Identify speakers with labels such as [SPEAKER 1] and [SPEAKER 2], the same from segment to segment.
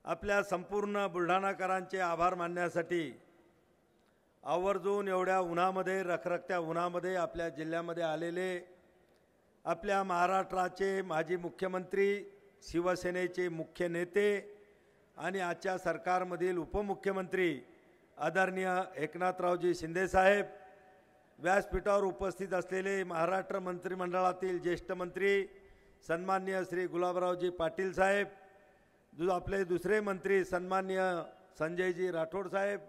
[SPEAKER 1] आपल्या संपूर्ण बुलढाणाकरांचे आभार मानण्यासाठी आवर्जून एवढ्या उन्हामध्ये रखरखत्या उन्हामध्ये आपल्या जिल्ह्यामध्ये आलेले आपल्या महाराष्ट्राचे माजी मुख्यमंत्री, शिवसेनेचे मुख्य नेते आणि आजच्या सरकारमधील उपमुख्यमंत्री आदरणीय एकनाथरावजी शिंदे साहेब, व्यासपीठावर उपस्थित असलेले महाराष्ट्र मंत्रिमंडळातील ज्येष्ठ मंत्री सन्माननीय श्री गुलाबरावजी पाटील साहेब, आपले दुसरे मंत्री सन्माननीय संजयजी राठोड साहेब,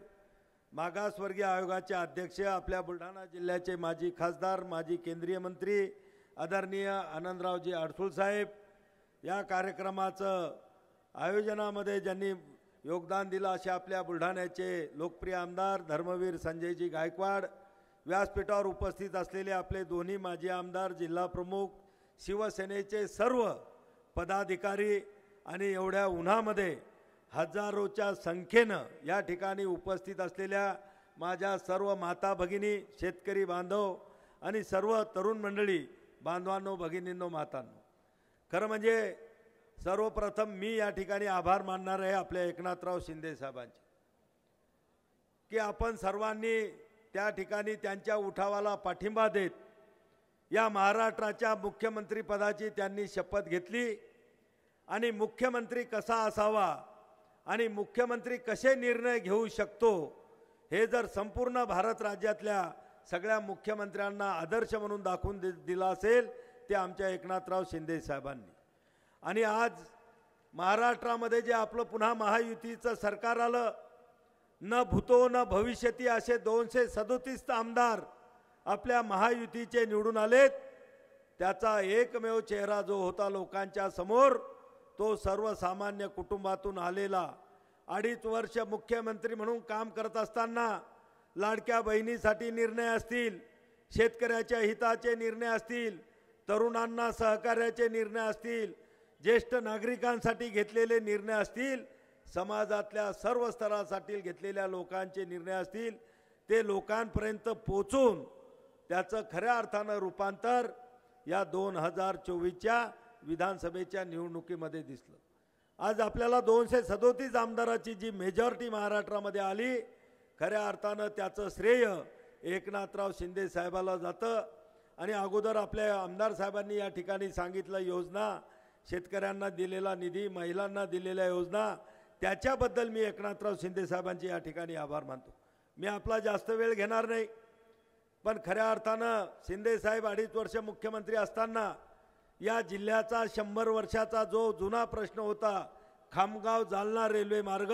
[SPEAKER 1] मागासवर्गीय आयोगाचे अध्यक्ष, आपल्या बुलढाणा जिल्ह्याचे माजी खासदार, माजी केंद्रीय मंत्री आदरणीय आनंदरावजी अडसूळ साहेब, या कार्यक्रमाचं आयोजनामध्ये ज्यांनी योगदान दिलं असे आपल्या बुलढाण्याचे लोकप्रिय आमदार धर्मवीर संजयजी गायकवाड, व्यासपीठावर उपस्थित असलेले आपले दोन्ही माजी आमदार, जिल्हा प्रमुख, शिवसेनेचे सर्व पदाधिकारी आणि एवढ्या उन्हामध्ये हजारोच्या संख्येनं या ठिकाणी उपस्थित असलेल्या माझ्या सर्व माता भगिनी, शेतकरी बांधव आणि सर्व तरुण मंडळी बांधवांनो, भगिनींनो, मातांनो, खरं म्हणजे सर्वप्रथम मी या ठिकाणी आभार मानणार आहे आपल्या एकनाथराव शिंदे साहेबांचे, की आपण सर्वांनी त्या ठिकाणी त्यांच्या उठावाला पाठिंबा देत या महाराष्ट्राच्या मुख्यमंत्रीपदाची त्यांनी शपथ घेतली आणि मुख्यमंत्री कसा असावा आणि मुख्यमंत्री कसे निर्णय घेऊ शकतो हे जर संपूर्ण भारत राज्यातल्या सगळ्या मुख्यमंत्र्यांना आदर्श म्हणून दाखवून दिला असेल ते आमच्या एकनाथराव शिंदे साहेबांनी। आणि आज महाराष्ट्रामध्ये जे आपलं पुन्हा महायुतीचं सरकार आलं, न भूतो न भविष्यती असे 237 आमदार आपल्या महायुतीचे निवडून आलेत, त्याचा एकमेव चेहरा जो होता लोकांच्या समोर तो सर्वसामान्य कुटुंबातून आलेला, 2.5 वर्ष मुख्यमंत्री म्हणून काम करत असताना लाडक्या बहिणीसाठी निर्णय असतील, शेतकऱ्याच्या हिताचे निर्णय असतील, तरुणांना सहकार्याचे निर्णय असतील, ज्येष्ठ नागरिकांसाठी घेतलेले निर्णय असतील, समाजातल्या सर्व स्तरासाठी घेतलेल्या लोकांचे निर्णय असतील, ते लोकांपर्यंत पोचून त्याचं खऱ्या अर्थानं रूपांतर या 2024च्या विधानसभेच्या निवडणुकीमध्ये दिसलं। आज आपल्याला 237 आमदाराची जी मेजॉरिटी महाराष्ट्रामध्ये आली, खऱ्या अर्थानं त्याचं श्रेय एकनाथराव शिंदे साहेबाला जातं। आणि अगोदर आपल्या आमदार साहेबांनी या ठिकाणी सांगितलं, योजना, शेतकऱ्यांना दिलेला निधी, महिलांना दिलेल्या योजना, त्याच्याबद्दल मी एकनाथराव शिंदे साहेबांचे या ठिकाणी आभार मानतो। मी आपला जास्त वेळ घेणार नाही, पण खऱ्या अर्थानं शिंदे साहेब 2.5 वर्ष मुख्यमंत्री असताना या जिल्ह्याचा 100 वर्षाचा जो जुना प्रश्न होता, खामगाव जालना रेल्वे मार्ग,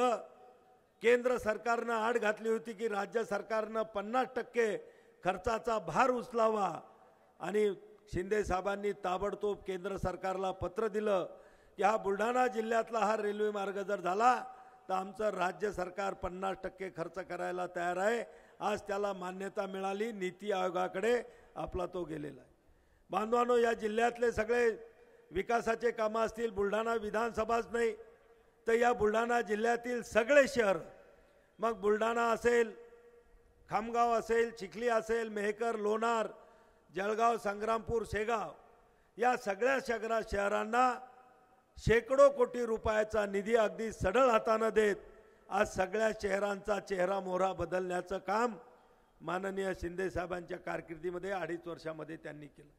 [SPEAKER 1] केंद्र सरकारनं आड घातली होती की राज्य सरकारनं 50% खर्चाचा भार उचलावा आणि शिंदे साहेबांनी ताबडतोब केंद्र सरकारला पत्र दिलं की हा बुलढाणा जिल्ह्यातला हा रेल्वे मार्ग जर झाला तर आमचं राज्य सरकार 50% खर्च करायला तयार आहे। आज त्याला मान्यता मिळाली, नीती आयोगाकडे आपला तो गेलेला आहे। बांधवांनो, या जिल्ह्यातले सगळे विकासाचे कामं असतील, बुलढाणा विधानसभाच नाही तर या बुलढाणा जिल्ह्यातील सगळे शहर, मग बुलढाणा असेल, खामगाव असेल, चिखली असेल, मेहकर, लोणार, जळगाव, संग्रामपूर, शेगाव, या सगळ्या शहरांना शेकडो कोटी रुपयाचा निधी अगदी सढळ हाताने देत आज सगळ्या शहरांचा चेहरा मोहरा बदलण्याचं काम माननीय शिंदे साहेबांच्या कारकिर्दीमध्ये 2.5 वर्षामध्ये त्यांनी केलं।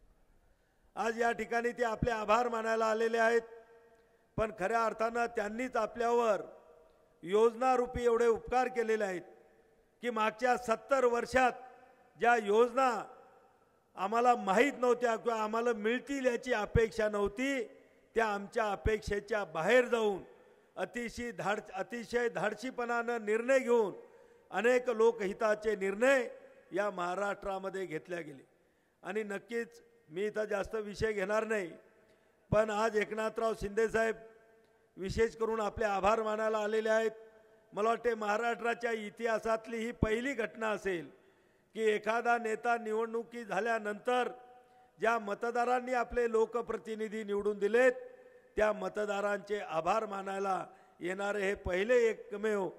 [SPEAKER 1] आज या ठिकाणी ते आपले आभार मानायला आलेले आहेत, पण खऱ्या अर्थानं त्यांनीच आपल्यावर योजनारूपी एवढे उपकार केलेले आहेत की मागच्या 70 वर्षात ज्या योजना आम्हाला माहीत नव्हत्या किंवा आम्हाला मिळतील याची अपेक्षा नव्हती, त्या आमच्या अपेक्षेच्या बाहेर जाऊन अतिशय धाडसीपणानं निर्णय घेऊन अनेक लोकहिताचे निर्णय या महाराष्ट्रामध्ये घेतले गेले। आणि नक्कीच मी इथं जास्त विषय घेणार नाही, पण आज एकनाथराव शिंदे साहेब विशेष करून आपले आभार मानायला आलेले आहेत। मला वाटते महाराष्ट्राच्या इतिहासातली ही पहिली घटना असेल की एखादा नेता निवडणुकी झाल्यानंतर ज्या मतदारांनी आपले लोकप्रतिनिधी निवडून दिलेत त्या मतदारांचे आभार मानायला येणारे हे पहिले एकमेव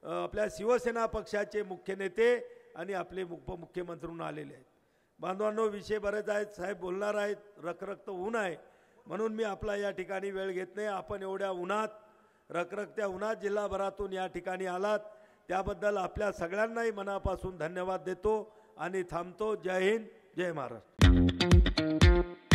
[SPEAKER 1] आपल्या शिवसेना पक्षाचे मुख्य नेते आणि आपले उपमुख्यमंत्री म्हणून आलेले आहेत। बांधवांनो, विषय बरेच आहेत, साहेब बोलणार आहेत, रखरखत ऊन आहे म्हणून मी आपला या ठिकाणी वेळ घेत नाही। आपण एवढ्या उन्हात रखरखत्या उन्हात जिल्हाभरातून या ठिकाणी आलात त्याबद्दल आपल्या सगळ्यांनाही मनापासून धन्यवाद देतो आणि थांबतो. जय हिंद, जय महाराष्ट्र.